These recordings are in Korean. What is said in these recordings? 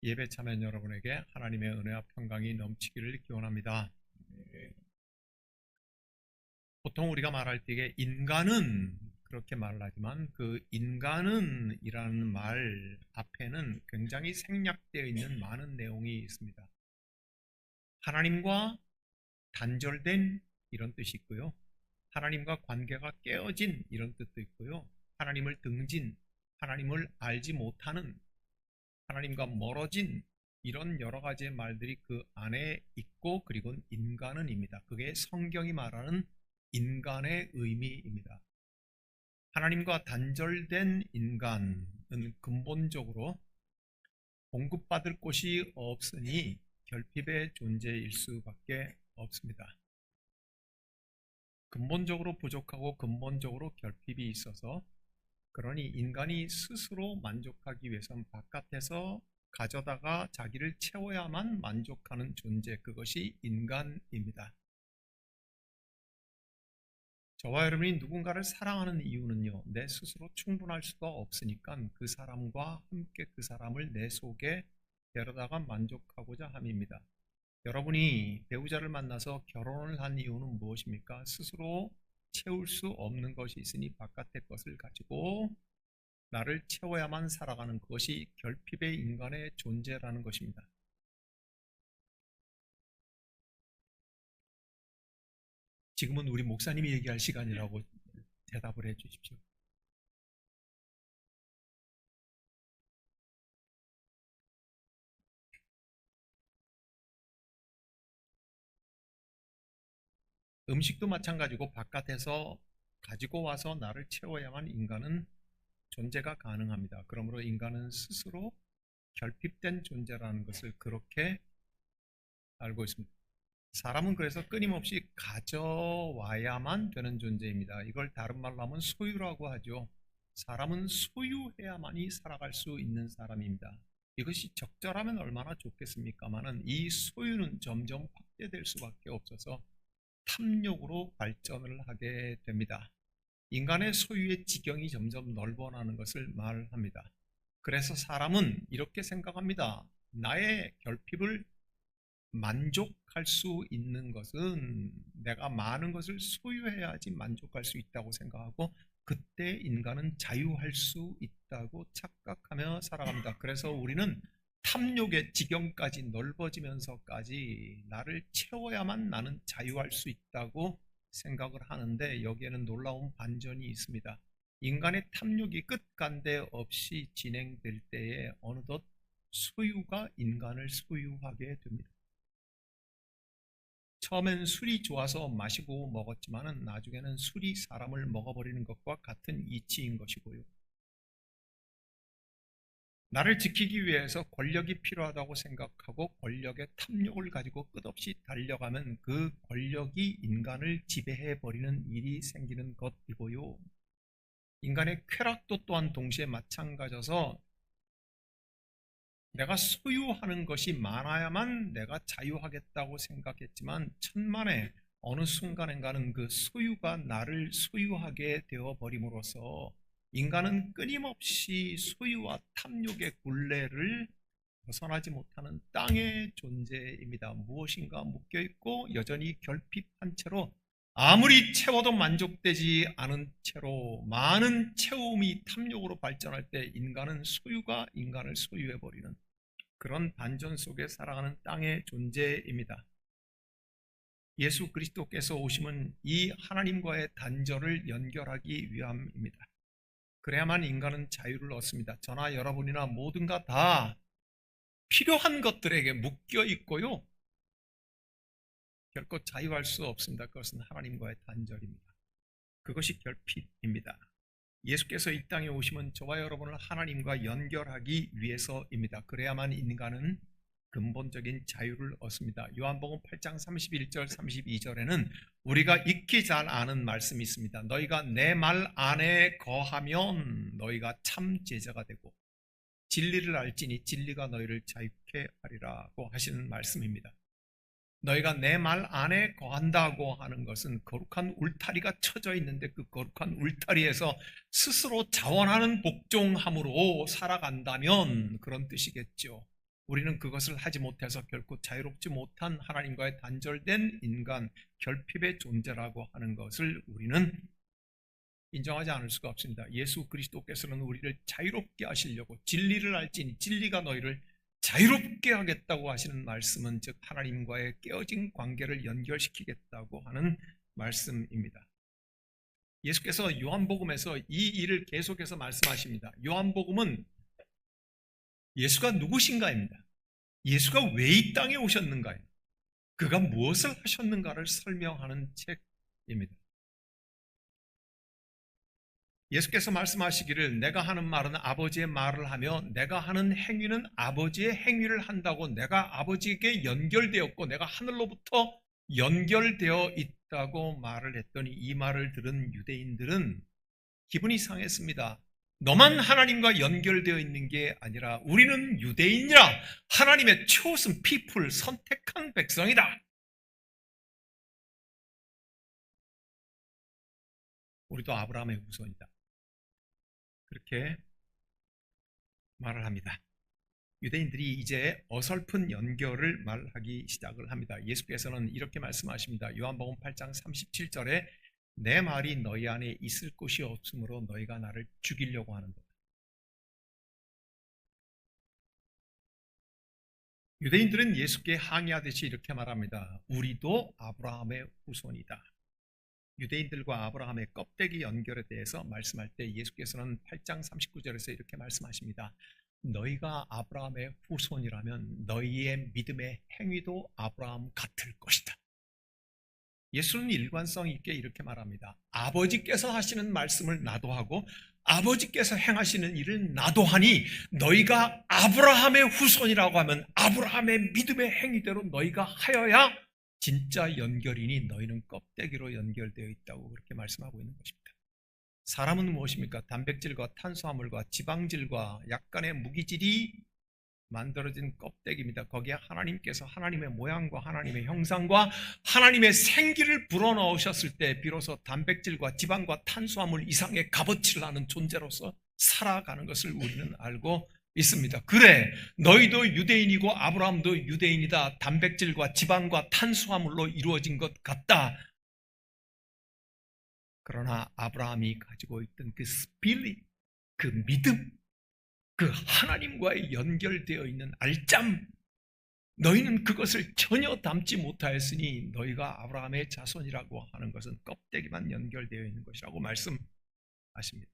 예배 참여한 여러분에게 하나님의 은혜와 평강이 넘치기를 기원합니다. 보통 우리가 말할 때에 인간은 그렇게 말을 하지만 그 인간은 이라는 말 앞에는 굉장히 생략되어 있는 많은 내용이 있습니다. 하나님과 단절된 이런 뜻이 있고요. 하나님과 관계가 깨어진 이런 뜻도 있고요. 하나님을 등진, 하나님을 알지 못하는, 하나님과 멀어진 이런 여러 가지의 말들이 그 안에 있고, 그리고 인간은입니다. 그게 성경이 말하는 인간의 의미입니다. 하나님과 단절된 인간은 근본적으로 공급받을 곳이 없으니 결핍의 존재일 수밖에 없습니다. 근본적으로 부족하고 근본적으로 결핍이 있어서, 그러니 인간이 스스로 만족하기 위해서는 바깥에서 가져다가 자기를 채워야만 만족하는 존재, 그것이 인간입니다. 저와 여러분이 누군가를 사랑하는 이유는요, 내 스스로 충분할 수가 없으니까 그 사람과 함께 그 사람을 내 속에 데려다가 만족하고자 함입니다. 여러분이 배우자를 만나서 결혼을 한 이유는 무엇입니까? 스스로 채울 수 없는 것이 있으니 바깥의 것을 가지고 나를 채워야만 살아가는, 그것이 결핍의 인간의 존재라는 것입니다. 지금은 우리 목사님이 얘기할 시간이라고 대답을 해 주십시오. 음식도 마찬가지고 바깥에서 가지고 와서 나를 채워야만 인간은 존재가 가능합니다. 그러므로 인간은 스스로 결핍된 존재라는 것을 그렇게 알고 있습니다. 사람은 그래서 끊임없이 가져와야만 되는 존재입니다. 이걸 다른 말로 하면 소유라고 하죠. 사람은 소유해야만이 살아갈 수 있는 사람입니다. 이것이 적절하면 얼마나 좋겠습니까마는 이 소유는 점점 확대될 수밖에 없어서 탐욕으로 발전을 하게 됩니다. 인간의 소유의 지경이 점점 넓어나는 것을 말합니다. 그래서 사람은 이렇게 생각합니다. 나의 결핍을 만족할 수 있는 것은 내가 많은 것을 소유해야지 만족할 수 있다고 생각하고, 그때 인간은 자유할 수 있다고 착각하며 살아갑니다. 그래서 우리는 탐욕의 지경까지 넓어지면서까지 나를 채워야만 나는 자유할 수 있다고 생각을 하는데, 여기에는 놀라운 반전이 있습니다. 인간의 탐욕이 끝간데 없이 진행될 때에 어느덧 소유가 인간을 소유하게 됩니다. 처음엔 술이 좋아서 마시고 먹었지만 나중에는 술이 사람을 먹어버리는 것과 같은 이치인 것이고요. 나를 지키기 위해서 권력이 필요하다고 생각하고 권력의 탐욕을 가지고 끝없이 달려가면 그 권력이 인간을 지배해버리는 일이 생기는 것이고요. 인간의 쾌락도 또한 동시에 마찬가지여서 내가 소유하는 것이 많아야만 내가 자유하겠다고 생각했지만 천만에 어느 순간인가는 그 소유가 나를 소유하게 되어버림으로써 인간은 끊임없이 소유와 탐욕의 굴레를 벗어나지 못하는 땅의 존재입니다. 무엇인가 묶여있고 여전히 결핍한 채로 아무리 채워도 만족되지 않은 채로 많은 채움이 탐욕으로 발전할 때 인간은 소유가 인간을 소유해버리는 그런 반전 속에 살아가는 땅의 존재입니다. 예수 그리스도께서 오심은 이 하나님과의 단절을 연결하기 위함입니다. 그래야만 인간은 자유를 얻습니다. 저나 여러분이나 모든가 다 필요한 것들에게 묶여 있고요, 결코 자유할 수 없습니다. 그것은 하나님과의 단절입니다. 그것이 결핍입니다. 예수께서 이 땅에 오시면 저와 여러분을 하나님과 연결하기 위해서입니다. 그래야만 인간은 근본적인 자유를 얻습니다. 요한복음 8장 31절 32절에는 우리가 익히 잘 아는 말씀이 있습니다. 너희가 내 말 안에 거하면 너희가 참 제자가 되고 진리를 알지니 진리가 너희를 자유케 하리라고 하시는 말씀입니다. 너희가 내 말 안에 거한다고 하는 것은 거룩한 울타리가 쳐져 있는데 그 거룩한 울타리에서 스스로 자원하는 복종함으로 살아간다면 그런 뜻이겠죠. 우리는 그것을 하지 못해서 결코 자유롭지 못한 하나님과의 단절된 인간, 결핍의 존재라고 하는 것을 우리는 인정하지 않을 수가 없습니다. 예수 그리스도께서는 우리를 자유롭게 하시려고 진리를 알지니 진리가 너희를 자유롭게 하겠다고 하시는 말씀은 즉 하나님과의 깨어진 관계를 연결시키겠다고 하는 말씀입니다. 예수께서 요한복음에서 이 일을 계속해서 말씀하십니다. 요한복음은 예수가 누구신가입니다. 예수가 왜 이 땅에 오셨는가요? 그가 무엇을 하셨는가를 설명하는 책입니다. 예수께서 말씀하시기를 내가 하는 말은 아버지의 말을 하며 내가 하는 행위는 아버지의 행위를 한다고 내가 아버지에게 연결되었고 내가 하늘로부터 연결되어 있다고 말을 했더니 이 말을 들은 유대인들은 기분이 상했습니다. 너만 하나님과 연결되어 있는 게 아니라 우리는 유대인이라 하나님의 chosen people, 선택한 백성이다. 우리도 아브라함의 후손이다. 그렇게 말을 합니다. 유대인들이 이제 어설픈 연결을 말하기 시작을 합니다. 예수께서는 이렇게 말씀하십니다. 요한복음 8장 37절에 내 말이 너희 안에 있을 곳이 없으므로 너희가 나를 죽이려고 하는도다. 유대인들은 예수께 항의하듯이 이렇게 말합니다. 우리도 아브라함의 후손이다. 유대인들과 아브라함의 껍데기 연결에 대해서 말씀할 때 예수께서는 8장 39절에서 이렇게 말씀하십니다. 너희가 아브라함의 후손이라면 너희의 믿음의 행위도 아브라함 같을 것이다. 예수는 일관성 있게 이렇게 말합니다. 아버지께서 하시는 말씀을 나도 하고 아버지께서 행하시는 일을 나도 하니 너희가 아브라함의 후손이라고 하면 아브라함의 믿음의 행위대로 너희가 하여야 진짜 연결이니 너희는 껍데기로 연결되어 있다고 그렇게 말씀하고 있는 것입니다. 사람은 무엇입니까? 단백질과 탄수화물과 지방질과 약간의 무기질이 만들어진 껍데기입니다. 거기에 하나님께서 하나님의 모양과 하나님의 형상과 하나님의 생기를 불어넣으셨을 때 비로소 단백질과 지방과 탄수화물 이상의 값어치를 하는 존재로서 살아가는 것을 우리는 알고 있습니다. 그래, 너희도 유대인이고 아브라함도 유대인이다. 단백질과 지방과 탄수화물로 이루어진 것 같다. 그러나 아브라함이 가지고 있던 그 스피릿, 그 믿음, 그 하나님과의 연결되어 있는 알짬, 너희는 그것을 전혀 담지 못하였으니 너희가 아브라함의 자손이라고 하는 것은 껍데기만 연결되어 있는 것이라고 말씀하십니다.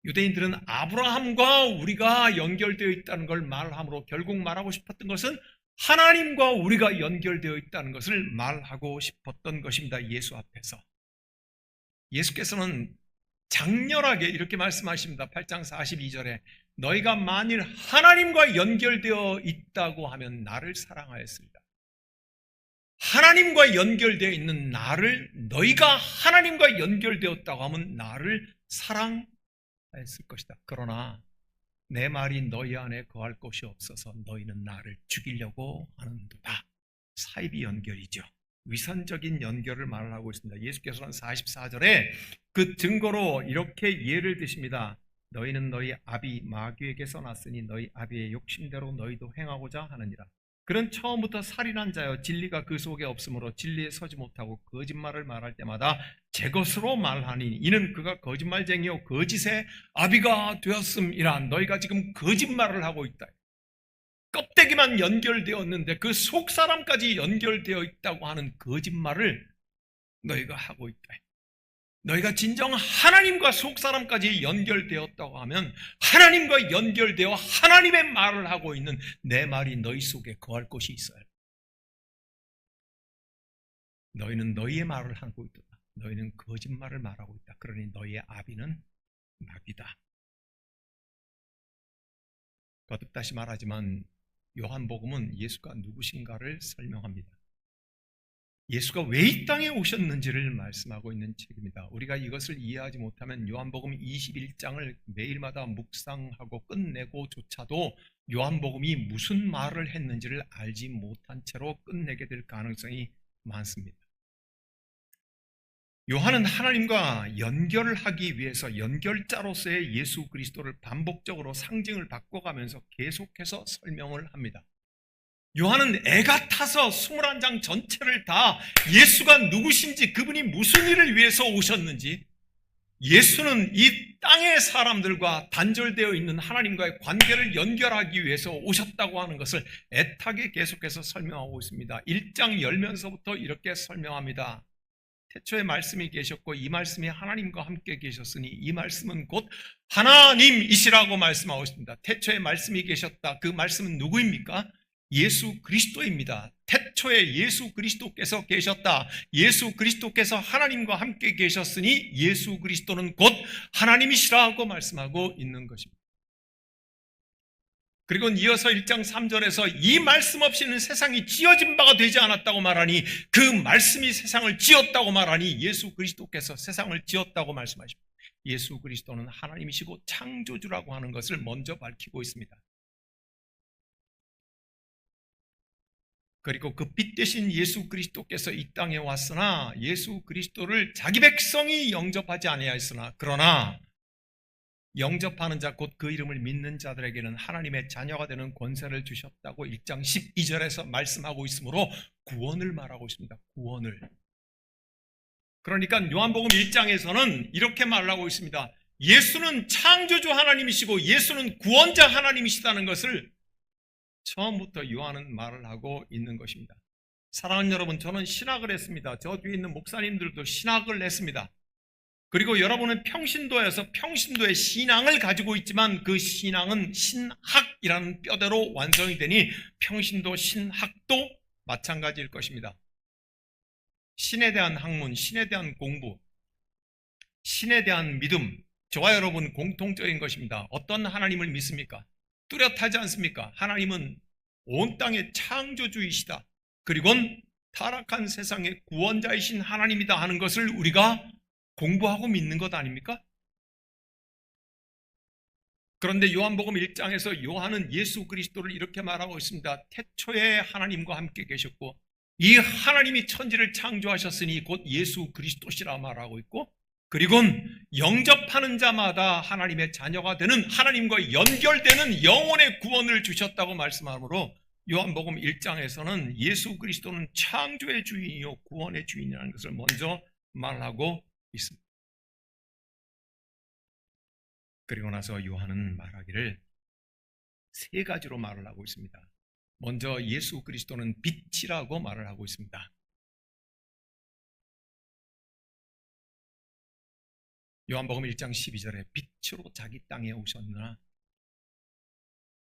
유대인들은 아브라함과 우리가 연결되어 있다는 걸 말함으로 결국 말하고 싶었던 것은 하나님과 우리가 연결되어 있다는 것을 말하고 싶었던 것입니다. 예수 앞에서. 예수께서는 장렬하게 이렇게 말씀하십니다. 8장 42절에 너희가 만일 하나님과 연결되어 있다고 하면 나를 사랑하였습니다. 하나님과 연결되어 있는 나를, 너희가 하나님과 연결되었다고 하면 나를 사랑했을 것이다. 그러나 내 말이 너희 안에 거할 곳이 없어서 너희는 나를 죽이려고 하는도다. 사이비 연결이죠. 위선적인 연결을 말하고 있습니다. 예수께서는 44절에 그 증거로 이렇게 예를 드십니다. 너희는 너희 아비 마귀에게서 났으니 너희 아비의 욕심대로 너희도 행하고자 하느니라. 그는 처음부터 살인한 자여 진리가 그 속에 없으므로 진리에 서지 못하고 거짓말을 말할 때마다 제 것으로 말하니 이는 그가 거짓말쟁이요 거짓의 아비가 되었음이라. 너희가 지금 거짓말을 하고 있다. 껍데기만 연결되었는데 그 속사람까지 연결되어 있다고 하는 거짓말을 너희가 하고 있다. 너희가 진정 하나님과 속사람까지 연결되었다고 하면 하나님과 연결되어 하나님의 말을 하고 있는 내 말이 너희 속에 거할 곳이 있어요. 너희는 너희의 말을 하고 있다. 너희는 거짓말을 말하고 있다. 그러니 너희의 아비는 마귀다. 거듭 다시 말하지만 요한복음은 예수가 누구신가를 설명합니다. 예수가 왜 이 땅에 오셨는지를 말씀하고 있는 책입니다. 우리가 이것을 이해하지 못하면 요한복음 21장을 매일마다 묵상하고 끝내고조차도 요한복음이 무슨 말을 했는지를 알지 못한 채로 끝내게 될 가능성이 많습니다. 요한은 하나님과 연결을 하기 위해서 연결자로서의 예수 그리스도를 반복적으로 상징을 바꿔가면서 계속해서 설명을 합니다. 요한은 애가 타서 21장 전체를 다 예수가 누구신지, 그분이 무슨 일을 위해서 오셨는지, 예수는 이 땅의 사람들과 단절되어 있는 하나님과의 관계를 연결하기 위해서 오셨다고 하는 것을 애타게 계속해서 설명하고 있습니다. 1장 열면서부터 이렇게 설명합니다. 태초에 말씀이 계셨고 이 말씀이 하나님과 함께 계셨으니 이 말씀은 곧 하나님이시라고 말씀하고 있습니다. 태초에 말씀이 계셨다. 그 말씀은 누구입니까? 예수 그리스도입니다. 태초에 예수 그리스도께서 계셨다. 예수 그리스도께서 하나님과 함께 계셨으니 예수 그리스도는 곧 하나님이시라고 말씀하고 있는 것입니다. 그리고 이어서 1장 3절에서 이 말씀 없이는 세상이 지어진 바가 되지 않았다고 말하니, 그 말씀이 세상을 지었다고 말하니 예수 그리스도께서 세상을 지었다고 말씀하십니다. 예수 그리스도는 하나님이시고 창조주라고 하는 것을 먼저 밝히고 있습니다. 그리고 그 빛 대신 예수 그리스도께서 이 땅에 왔으나 예수 그리스도를 자기 백성이 영접하지 아니하였으나 그러나 영접하는 자 곧 그 이름을 믿는 자들에게는 하나님의 자녀가 되는 권세를 주셨다고 1장 12절에서 말씀하고 있으므로 구원을 말하고 있습니다. 구원을. 그러니까 요한복음 1장에서는 이렇게 말하고 있습니다. 예수는 창조주 하나님이시고 예수는 구원자 하나님이시다는 것을 처음부터 요한은 말을 하고 있는 것입니다. 사랑하는 여러분, 저는 신학을 했습니다. 저 뒤에 있는 목사님들도 신학을 했습니다. 그리고 여러분은 평신도에서 평신도의 신앙을 가지고 있지만 그 신앙은 신학이라는 뼈대로 완성이 되니 평신도 신학도 마찬가지일 것입니다. 신에 대한 학문, 신에 대한 공부, 신에 대한 믿음, 저와 여러분 공통적인 것입니다. 어떤 하나님을 믿습니까? 뚜렷하지 않습니까? 하나님은 온 땅의 창조주이시다. 그리고는 타락한 세상의 구원자이신 하나님이다 하는 것을 우리가 공부하고 믿는 것 아닙니까? 그런데 요한복음 1장에서 요한은 예수 그리스도를 이렇게 말하고 있습니다. 태초에 하나님과 함께 계셨고 이 하나님이 천지를 창조하셨으니 곧 예수 그리스도시라 말하고 있고, 그리고는 영접하는 자마다 하나님의 자녀가 되는, 하나님과 연결되는 영혼의 구원을 주셨다고 말씀하므로 요한복음 1장에서는 예수 그리스도는 창조의 주인이요 구원의 주인이라는 것을 먼저 말하고 있습니다. 그리고 나서 요한은 말하기를 세 가지로 말을 하고 있습니다. 먼저 예수 그리스도는 빛이라고 말을 하고 있습니다. 요한복음 1장 12절에 빛으로 자기 땅에 오셨으나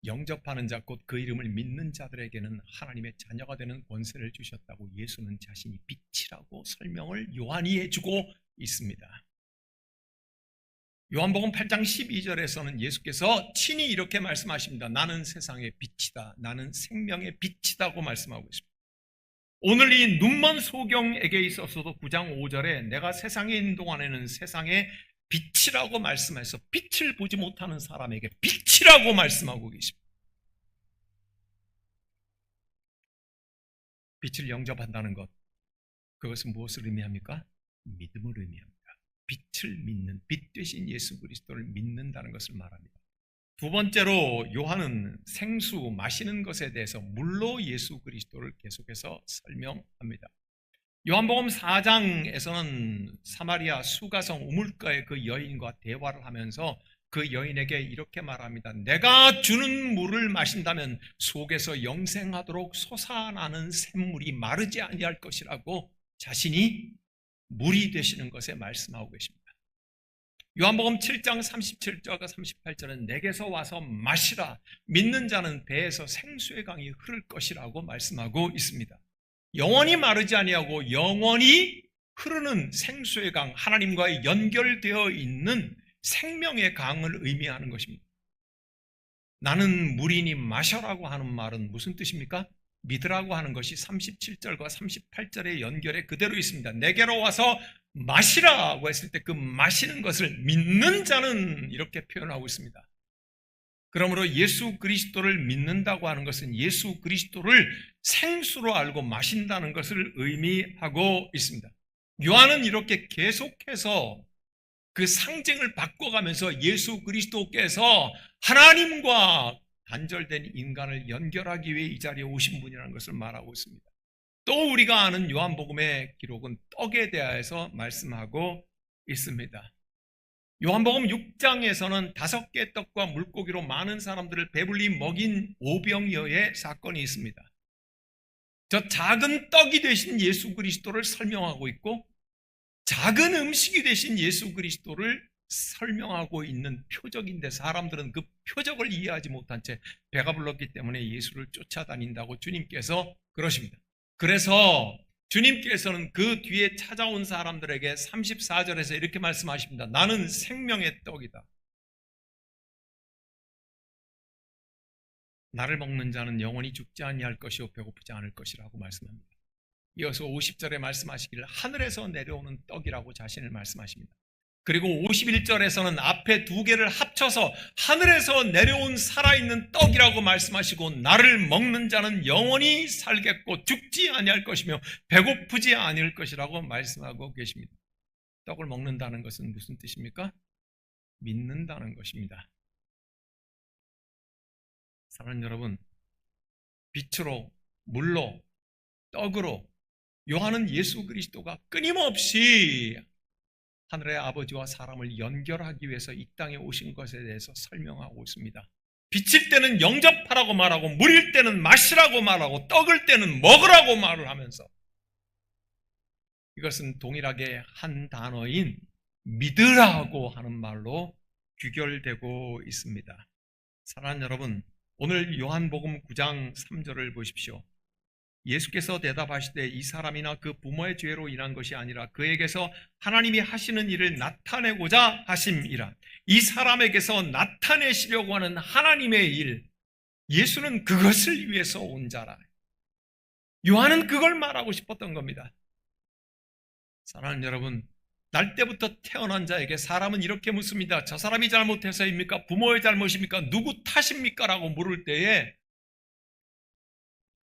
영접하는 자 곧 그 이름을 믿는 자들에게는 하나님의 자녀가 되는 권세를 주셨다고 예수는 자신이 빛이라고 설명을 요한이 해주고 있습니다. 요한복음 8장 12절에서는 예수께서 친히 이렇게 말씀하십니다. 나는 세상의 빛이다. 나는 생명의 빛이다고 말씀하고 있습니다. 오늘 이 눈먼 소경에게 있어서도 9장 5절에 내가 세상에 있는 동안에는 세상의 빛이라고 말씀해서 빛을 보지 못하는 사람에게 빛이라고 말씀하고 계십니다. 빛을 영접한다는 것, 그것은 무엇을 의미합니까? 믿음을 의미합니다. 빛을 믿는, 빛 되신 예수 그리스도를 믿는다는 것을 말합니다. 두 번째로 요한은 생수, 마시는 것에 대해서 물로 예수 그리스도를 계속해서 설명합니다. 요한복음 4장에서는 사마리아 수가성 우물가의 그 여인과 대화를 하면서 그 여인에게 이렇게 말합니다. 내가 주는 물을 마신다면 속에서 영생하도록 솟아나는 샘물이 마르지 아니할 것이라고 자신이 물이 되시는 것에 말씀하고 계십니다. 요한복음 7장 37절과 38절은 내게서 와서 마시라, 믿는 자는 배에서 생수의 강이 흐를 것이라고 말씀하고 있습니다. 영원히 마르지 아니하고 영원히 흐르는 생수의 강, 하나님과의 연결되어 있는 생명의 강을 의미하는 것입니다. 나는 물이니 마셔라고 하는 말은 무슨 뜻입니까? 믿으라고 하는 것이 37절과 38절의 연결에 그대로 있습니다. 내게로 와서 마시라고 했을 때 그 마시는 것을 믿는 자는 이렇게 표현하고 있습니다. 그러므로 예수 그리스도를 믿는다고 하는 것은 예수 그리스도를 생수로 알고 마신다는 것을 의미하고 있습니다. 요한은 이렇게 계속해서 그 상징을 바꿔가면서 예수 그리스도께서 하나님과 단절된 인간을 연결하기 위해 이 자리에 오신 분이라는 것을 말하고 있습니다. 또 우리가 아는 요한복음의 기록은 떡에 대하여서 말씀하고 있습니다. 요한복음 6장에서는 5개 떡과 물고기로 많은 사람들을 배불리 먹인 오병이어의 사건이 있습니다. 저 작은 떡이 되신 예수 그리스도를 설명하고 있고 작은 음식이 되신 예수 그리스도를 설명하고 있는 표적인데 사람들은 그 표적을 이해하지 못한 채 배가 불렀기 때문에 예수를 쫓아다닌다고 주님께서 그러십니다. 그래서 주님께서는 그 뒤에 찾아온 사람들에게 34절에서 이렇게 말씀하십니다. 나는 생명의 떡이다. 나를 먹는 자는 영원히 죽지 아니할 것이요 배고프지 않을 것이라고 말씀합니다. 이어서 50절에 말씀하시기를 하늘에서 내려오는 떡이라고 자신을 말씀하십니다. 그리고 51절에서는 앞에 2개를 합쳐서 하늘에서 내려온 살아있는 떡이라고 말씀하시고 나를 먹는 자는 영원히 살겠고 죽지 아니할 것이며 배고프지 아니할 것이라고 말씀하고 계십니다. 떡을 먹는다는 것은 무슨 뜻입니까? 믿는다는 것입니다. 사랑하는 여러분, 빛으로, 물로, 떡으로 요한은 예수 그리스도가 끊임없이 하늘의 아버지와 사람을 연결하기 위해서 이 땅에 오신 것에 대해서 설명하고 있습니다. 비칠 때는 영접하라고 말하고 물일 때는 마시라고 말하고 떡을 때는 먹으라고 말을 하면서 이것은 동일하게 한 단어인 믿으라고 하는 말로 귀결되고 있습니다. 사랑하는 여러분, 오늘 요한복음 9장 3절을 보십시오. 예수께서 대답하시되 이 사람이나 그 부모의 죄로 인한 것이 아니라 그에게서 하나님이 하시는 일을 나타내고자 하심이라. 이 사람에게서 나타내시려고 하는 하나님의 일, 예수는 그것을 위해서 온 자라. 요한은 그걸 말하고 싶었던 겁니다. 사랑하는 여러분, 날 때부터 태어난 자에게 사람은 이렇게 묻습니다. 저 사람이 잘못해서입니까? 부모의 잘못입니까? 누구 탓입니까? 라고 물을 때에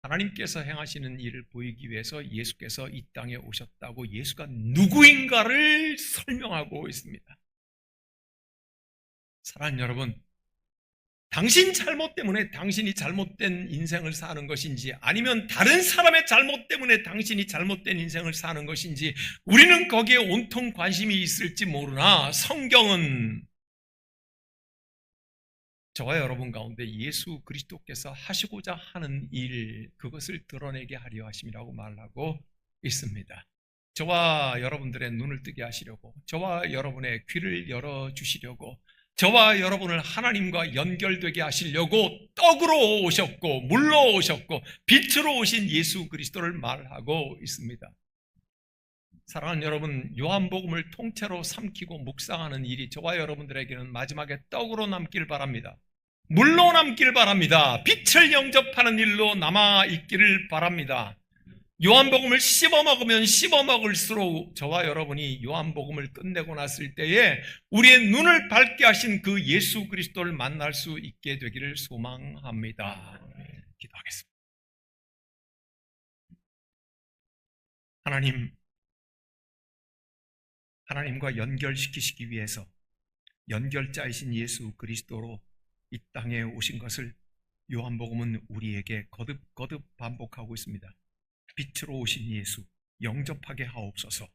하나님께서 행하시는 일을 보이기 위해서 예수께서 이 땅에 오셨다고 예수가 누구인가를 설명하고 있습니다. 사랑하는 여러분, 당신 잘못 때문에 당신이 잘못된 인생을 사는 것인지 아니면 다른 사람의 잘못 때문에 당신이 잘못된 인생을 사는 것인지 우리는 거기에 온통 관심이 있을지 모르나 성경은 저와 여러분 가운데 예수 그리스도께서 하시고자 하는 일, 그것을 드러내게 하려 하심이라고 말하고 있습니다. 저와 여러분들의 눈을 뜨게 하시려고, 저와 여러분의 귀를 열어주시려고, 저와 여러분을 하나님과 연결되게 하시려고 떡으로 오셨고 물로 오셨고 빛으로 오신 예수 그리스도를 말하고 있습니다. 사랑하는 여러분, 요한복음을 통째로 삼키고 묵상하는 일이 저와 여러분들에게는 마지막에 떡으로 남길 바랍니다. 물로 남길 바랍니다. 빛을 영접하는 일로 남아있기를 바랍니다. 요한복음을 씹어먹으면 씹어먹을수록 저와 여러분이 요한복음을 끝내고 났을 때에 우리의 눈을 밝게 하신 그 예수 그리스도를 만날 수 있게 되기를 소망합니다. 기도하겠습니다. 하나님과 연결시키시기 위해서 연결자이신 예수 그리스도로 이 땅에 오신 것을 요한복음은 우리에게 거듭 반복하고 있습니다. 빛으로 오신 예수 영접하게 하옵소서.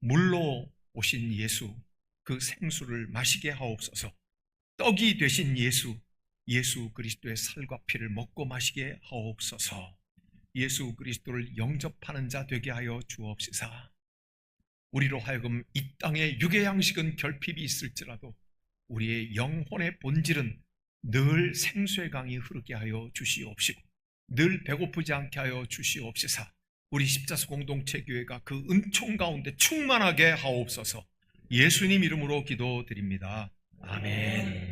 물로 오신 예수 그 생수를 마시게 하옵소서. 떡이 되신 예수 그리스도의 살과 피를 먹고 마시게 하옵소서. 예수 그리스도를 영접하는 자 되게 하여 주옵시사. 우리로 하여금 이 땅에 육의 양식은 결핍이 있을지라도 우리의 영혼의 본질은 늘 생수의 강이 흐르게 하여 주시옵시고 늘 배고프지 않게 하여 주시옵시사. 우리 십자수 공동체 교회가 그 은총 가운데 충만하게 하옵소서. 예수님 이름으로 기도드립니다. 아멘.